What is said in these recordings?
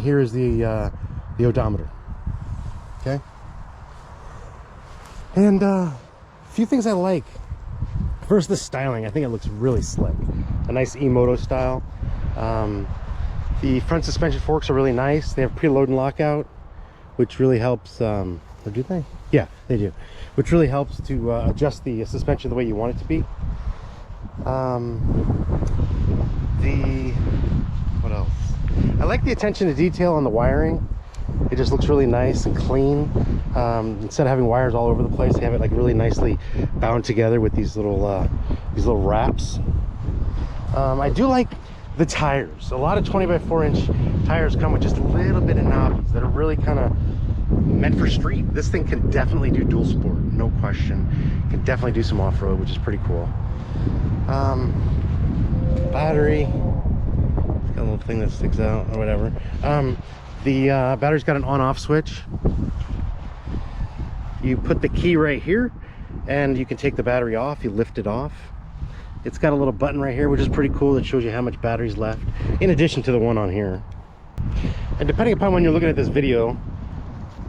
Here is the odometer. Okay. And a few things I like. First, the styling. I think it looks really slick. A nice E-moto style. The front suspension forks are really nice. They have preload and lockout, which really helps. Or do they? Yeah, they do. Which really helps to adjust the suspension the way you want it to be. What else? I like the attention to detail on the wiring. It just looks really nice and clean. Instead of having wires all over the place, they have it like really nicely bound together with these little wraps. I do like the tires. A lot of 20x4" tires come with just a little bit of knobbies that are really kind of meant for street. This thing can definitely do dual sport, no question. Can definitely do some off-road, which is pretty cool. Battery, it's got a little thing that sticks out or whatever. The battery's got an on-off switch. You put the key right here and you can take the battery off. You lift it off. It's got a little button right here, which is pretty cool, that shows you how much battery's left, in addition to the one on here. And depending upon when you're looking at this video,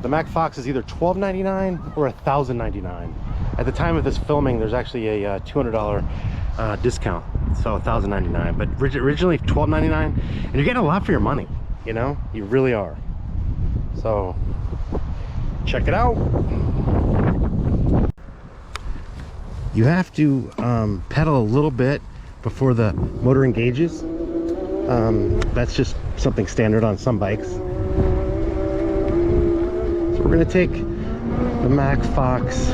the MACFOX is either $12.99 or $1,099. At the time of this filming, there's actually a $200 discount, so $1,099. But originally $12.99, and you're getting a lot for your money. You know, you really are. So check it out. You have to pedal a little bit before the motor engages. That's just something standard on some bikes. So we're going to take the MACFOX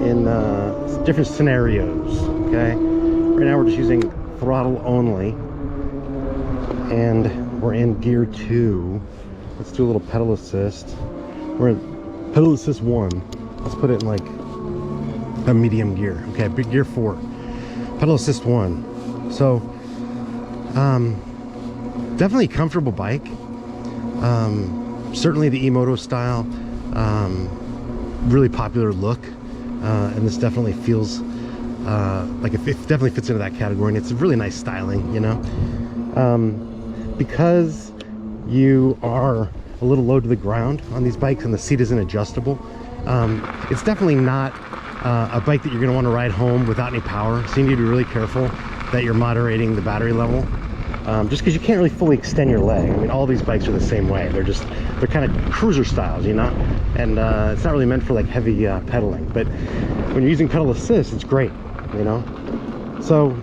in different scenarios. Okay, right now we're just using throttle only, and we're in gear 2. Let's do a little pedal assist. We're in pedal assist 1. Let's put it in like a medium gear. Okay, big gear 4. Pedal assist 1. So definitely a comfortable bike. Certainly the E-moto style, really popular look, and this definitely feels like it definitely fits into that category, and it's really nice styling, you know. Because you are a little low to the ground on these bikes and the seat isn't adjustable, it's definitely not a bike that you're going to want to ride home without any power. So you need to be really careful that you're moderating the battery level, just because you can't really fully extend your leg. I mean, all these bikes are the same way. They're kind of cruiser styles, you know, and it's not really meant for like heavy pedaling. But when you're using pedal assist, it's great, you know. So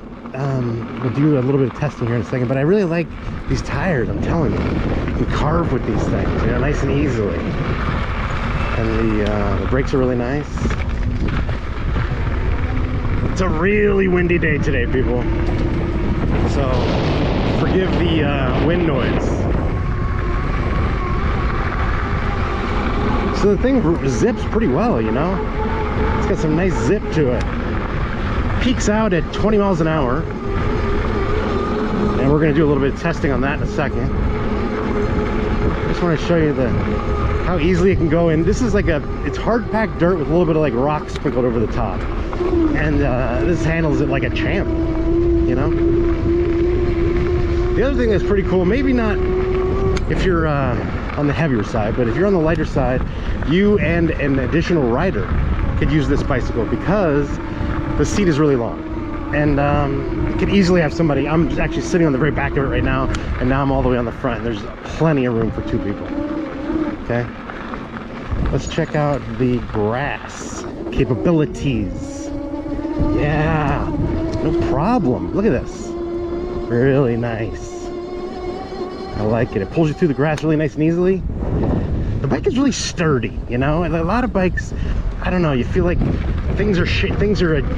we'll do a little bit of testing here in a second, but I really like these tires. I'm telling you, you can carve with these things, you know, nice and easily. And the brakes are really nice. It's a really windy day today, people, so forgive the wind noise. So the thing zips pretty well, you know. It's got some nice zip to it. Peaks out at 20 miles an hour, and we're going to do a little bit of testing on that in a second. I just want to show you how easily it can go in. This is like it's hard packed dirt with a little bit of like rock sprinkled over the top, and this handles it like a champ, you know. The other thing that's pretty cool, maybe not if you're on the heavier side, but if you're on the lighter side, you and an additional rider could use this bicycle, because the seat is really long, and you could easily have somebody. I'm actually sitting on the very back of it right now, and now I'm all the way on the front. There's plenty of room for 2 people. Okay, let's check out the grass capabilities. Yeah, no problem. Look at this, really nice. I like it. It pulls you through the grass really nice and easily. The bike is really sturdy, you know. And a lot of bikes, I don't know, you feel like things are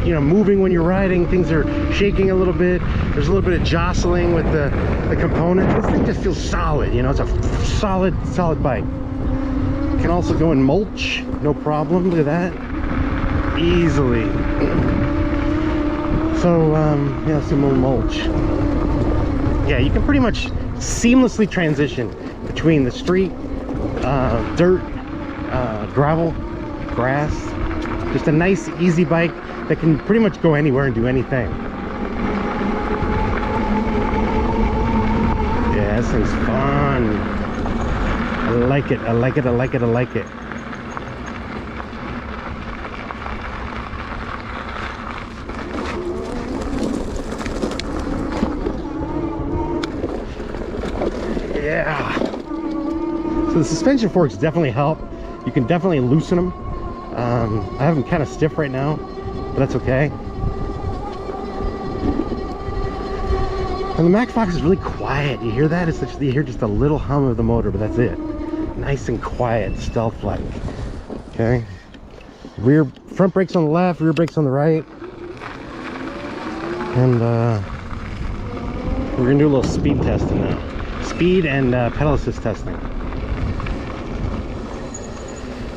you know, moving when you're riding. Things are shaking a little bit. There's a little bit of jostling with the components. This thing just feels solid, you know. It's a solid bike. It can also go in mulch, no problem. Look at that, easily. So yeah, some more mulch. Yeah, you can pretty much seamlessly transition between the street, dirt, gravel, grass. Just a nice, easy bike that can pretty much go anywhere and do anything. Yeah, this thing's fun. I like it, I like it, I like it, I like it. Yeah. So the suspension forks definitely help. You can definitely loosen them. I have them kind of stiff right now, but that's okay. And the MACFOX is really quiet. You hear that? It's just, you hear just a little hum of the motor, but that's it. Nice and quiet, stealth-like. Okay. Front brakes on the left, rear brakes on the right. And we're gonna do a little speed testing now. Speed and pedal assist testing.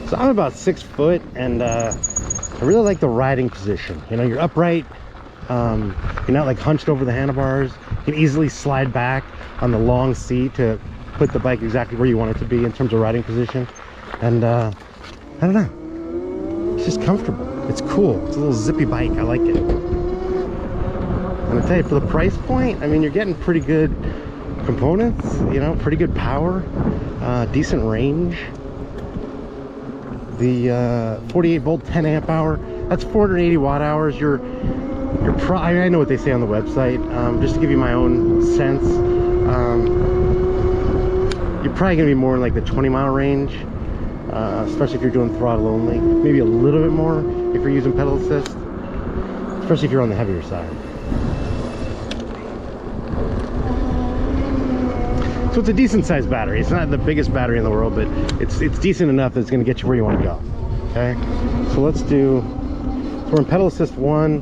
So I'm about 6 foot, and I really like the riding position. You know, you're upright. You're not like hunched over the handlebars. You can easily slide back on the long seat to put the bike exactly where you want it to be in terms of riding position. And I don't know, it's just comfortable. It's cool. It's a little zippy bike. I like it. And I tell you, for the price point, I mean, you're getting pretty good components, you know, pretty good power, decent range. The 48 volt 10 amp hour, that's 480 watt hours. I know what they say on the website. Just to give you my own sense, you're probably gonna be more in like the 20-mile range, especially if you're doing throttle only. Maybe a little bit more if you're using pedal assist, especially if you're on the heavier side. So it's a decent sized battery. It's not the biggest battery in the world, but it's decent enough that it's going to get you where you want to go. Okay, so let's do, so we're in pedal assist 1,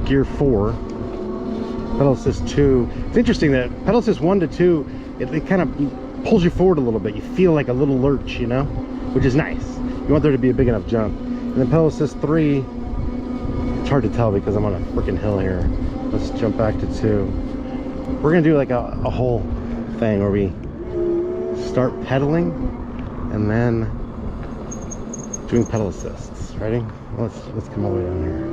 gear 4, pedal assist 2. It's interesting that pedal assist 1 to 2, it kind of pulls you forward a little bit. You feel like a little lurch, you know, which is nice. You want there to be a big enough jump. And then pedal assist 3, it's hard to tell because I'm on a freaking hill here. Let's jump back to 2. We're going to do like a whole thing where we start pedaling and then doing pedal assists. Ready? Let's come all the way down here.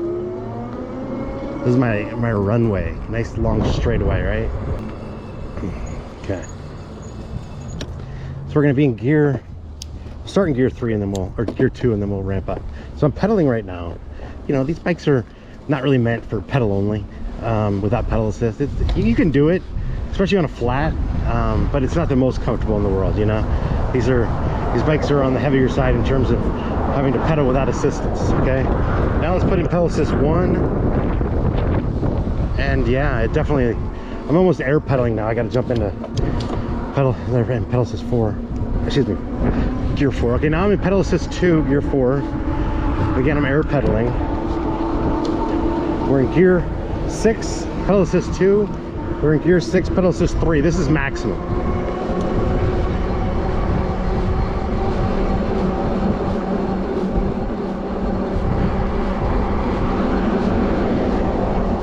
This is my runway. Nice long straightaway, right? Okay. So we're gonna be in gear, start in gear 3 and then or gear 2 and then we'll ramp up. So I'm pedaling right now. You know, these bikes are not really meant for pedal only, without pedal assist. You can do it, especially on a flat, but it's not the most comfortable in the world, you know. These bikes are on the heavier side in terms of having to pedal without assistance. Okay, now let's put in pedal assist 1, and yeah, it definitely, I'm almost air pedaling now. I got to jump into pedal assist 4, excuse me, gear 4. Okay, now I'm in pedal assist 2, gear 4. Again, I'm air pedaling. We're in gear 6, pedal assist 2. We're in gear 6, pedal assist 3. This is maximum.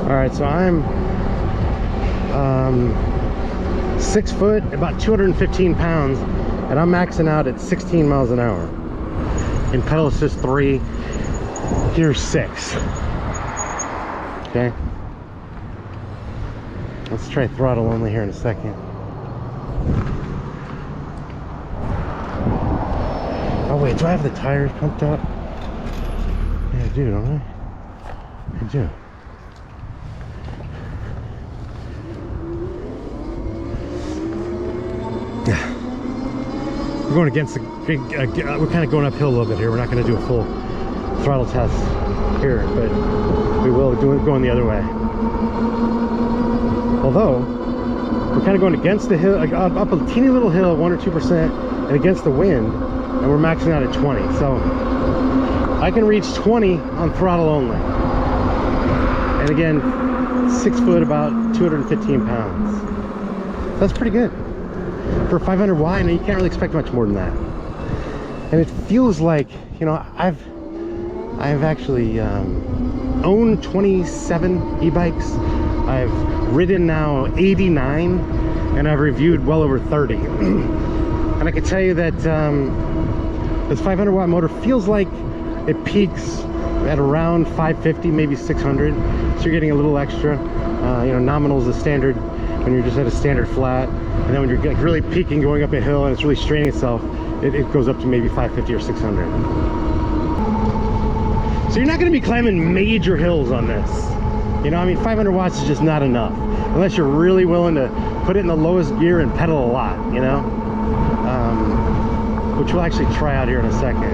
All right, so I'm 6 foot, about 215 pounds, and I'm maxing out at 16 miles an hour in pedal assist 3, gear 6. Okay. Let's try throttle only here in a second. Oh wait, do I have the tires pumped up? Yeah, I do, don't I? I do. Yeah. We're going against the we're kind of going uphill a little bit here. We're not going to do a full throttle test here, but we will do it going the other way. Although we're kind of going against the hill, up a teeny little hill, 1 or 2%, and against the wind, and we're maxing out at 20. So I can reach 20 on throttle only. And again, 6 foot, about 215 pounds. That's pretty good for 500 watt. You can't really expect much more than that. And it feels like, you know, I've actually owned 27 e-bikes. I've ridden now 89, and I've reviewed well over 30. And I can tell you that this 500 watt motor feels like it peaks at around 550, maybe 600. So you're getting a little extra. You know, nominal is the standard when you're just at a standard flat, and then when you're like really peaking going up a hill and it's really straining itself, it goes up to maybe 550 or 600. So you're not going to be climbing major hills on this. You know, I mean, 500 watts is just not enough unless you're really willing to put it in the lowest gear and pedal a lot, you know, which we'll actually try out here in a second.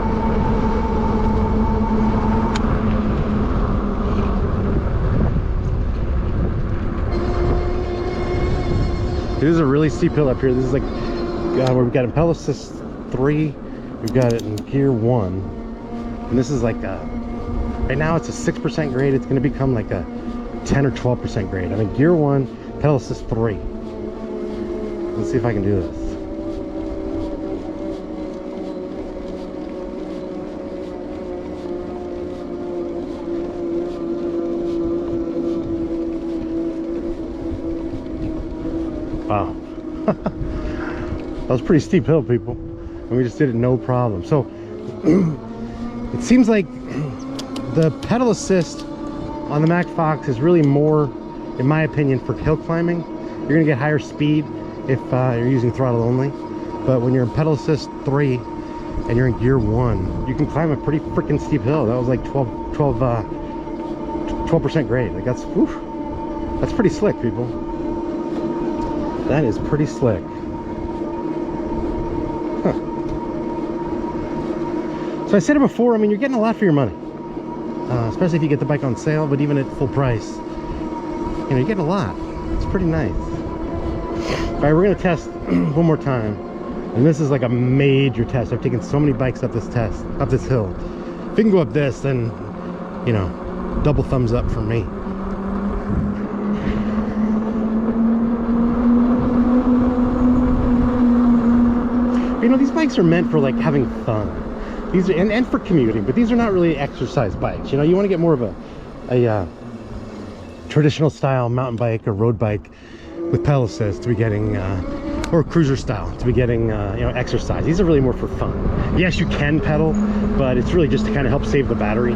This is a really steep hill up here. This is like where we've got in pedal assist 3, we've got it in gear 1, and this is like right now it's a 6% grade. It's going to become like a 10 or 12% grade. I'm in gear 1, pedal assist 3. Let's see if I can do this. Wow. That was a pretty steep hill, people, and we just did it no problem. So it seems like the pedal assist on the MACFOX is really more, in my opinion, for hill climbing. You're gonna get higher speed if you're using throttle only, but when you're in pedal assist 3 and you're in gear 1, you can climb a pretty freaking steep hill. That was like 12% grade. Like that's pretty slick, people. That is pretty slick. Huh. So I said it before, I mean, you're getting a lot for your money, especially if you get the bike on sale, but even at full price, you know, you're getting a lot. It's pretty nice. All right, we're gonna test one more time, and this is like a major test. I've taken so many bikes up this hill. If you can go up this, then, you know, double thumbs up from me. You know, these bikes are meant for like having fun. These are, and for commuting, but these are not really exercise bikes. You know, you want to get more of a traditional style mountain bike or road bike with pedal assist to be getting, or cruiser style to be getting, you know, exercise. These are really more for fun. Yes, you can pedal, but it's really just to kind of help save the battery.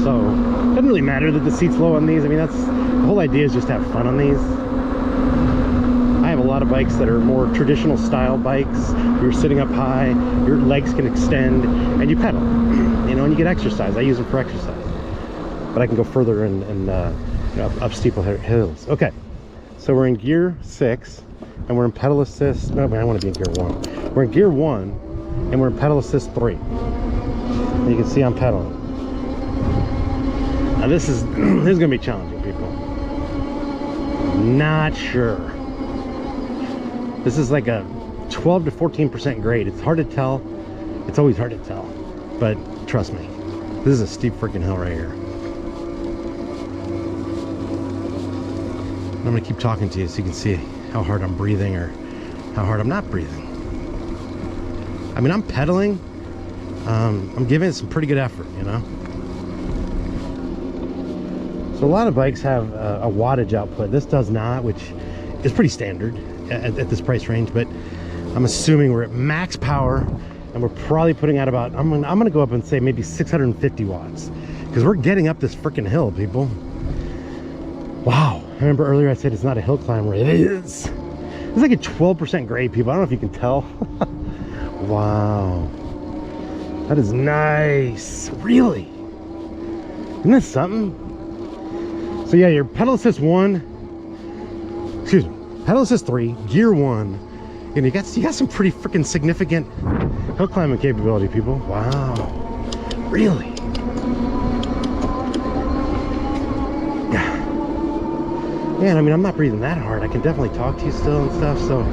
So it doesn't really matter that the seat's low on these. I mean, that's the whole idea, is just to have fun on these. I have a lot of bikes that are more traditional style bikes. You're sitting up high, your legs can extend, and you pedal, you know, and you get exercise. I use them for exercise, but I can go further and you know, up steeple hills. Okay, so we're in gear 6, and we're in pedal assist. No, I want to be in gear 1. We're in gear 1, and we're in pedal assist 3. And you can see I'm pedaling. Now this is gonna be challenging, people. Not sure. This is like a 12 to 14% grade. It's hard to tell. It's always hard to tell, but trust me, this is a steep freaking hill right here. I'm gonna keep talking to you so you can see how hard I'm breathing or how hard I'm not breathing. I mean, I'm pedaling. I'm giving it some pretty good effort, you know. So a lot of bikes have a wattage output. This does not, which is pretty standard at this price range, but I'm assuming we're at max power, and we're probably putting out about, I'm gonna go up and say maybe 650 watts, because we're getting up this freaking hill, people. Wow. I remember earlier I said it's not a hill climber. It is. It's like a 12% grade, people. I don't know if you can tell. Wow. That is nice. Really? Isn't that something? So yeah, your pedal assist 1, excuse me, pedal assist 3, gear 1, and you got some pretty freaking significant hill climbing capability, people. Wow. Really? Yeah, I mean, I'm not breathing that hard. I can definitely talk to you still and stuff, so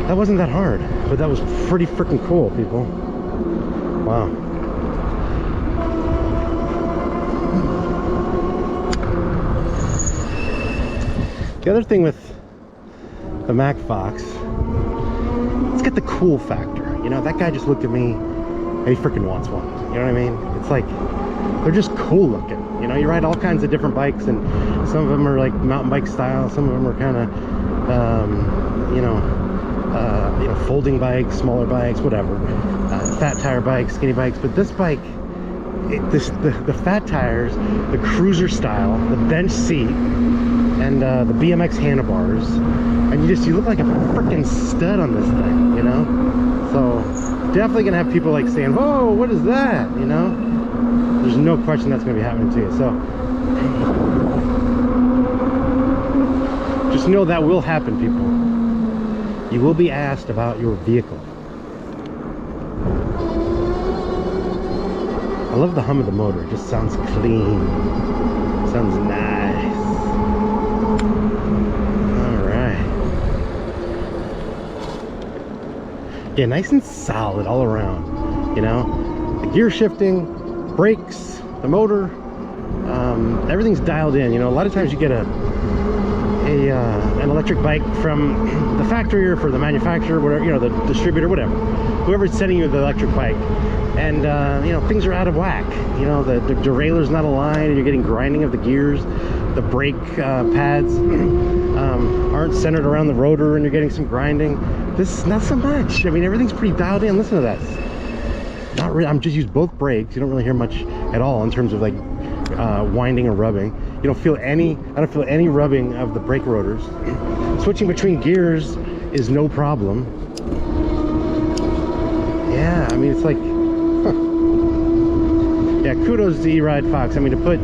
that wasn't that hard, but that was pretty freaking cool, people. Wow. The other thing with the MACFOX, it's got the cool factor. You know, that guy just looked at me and he freaking wants one. You know what I mean? It's like, they're just cool looking. You know, you ride all kinds of different bikes, and some of them are like mountain bike style, some of them are kind of you know, folding bikes, smaller bikes, whatever, fat tire bikes, skinny bikes. But this bike, the fat tires, the cruiser style, the bench seat, and the BMX handlebars, and you look like a freaking stud on this thing, you know. So definitely gonna have people like saying, "Whoa, what is that?" You know, there's no question that's gonna be happening to you. So just know that will happen, people. You will be asked about your vehicle. I love the hum of the motor. It just sounds clean. Sounds nice. Alright. Yeah, nice and solid all around. You know? The gear shifting, brakes, the motor, everything's dialed in. You know, a lot of times you get an electric bike from the factory or for the manufacturer, whatever, you know, the distributor, whatever, whoever's sending you the electric bike, and you know, things are out of whack. You know, the derailleur's not aligned, and you're getting grinding of the gears. The brake pads aren't centered around the rotor, and you're getting some grinding. This, not so much. I mean, everything's pretty dialed in. Listen to that. Not really. I'm just used both brakes. You don't really hear much at all in terms of like winding or rubbing. You don't feel any, I don't feel any rubbing of the brake rotors. Switching between gears is no problem. Yeah, I mean, it's like, huh. Yeah, kudos to E-Ride Fox. I mean, to put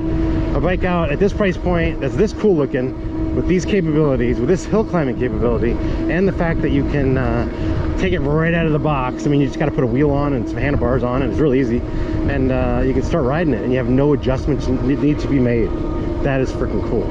a bike out at this price point that's this cool looking, with these capabilities, with this hill climbing capability, and the fact that you can take it right out of the box. I mean, you just got to put a wheel on and some handlebars on, and it's real easy, and you can start riding it, and you have no adjustments that need to be made. That is freaking cool.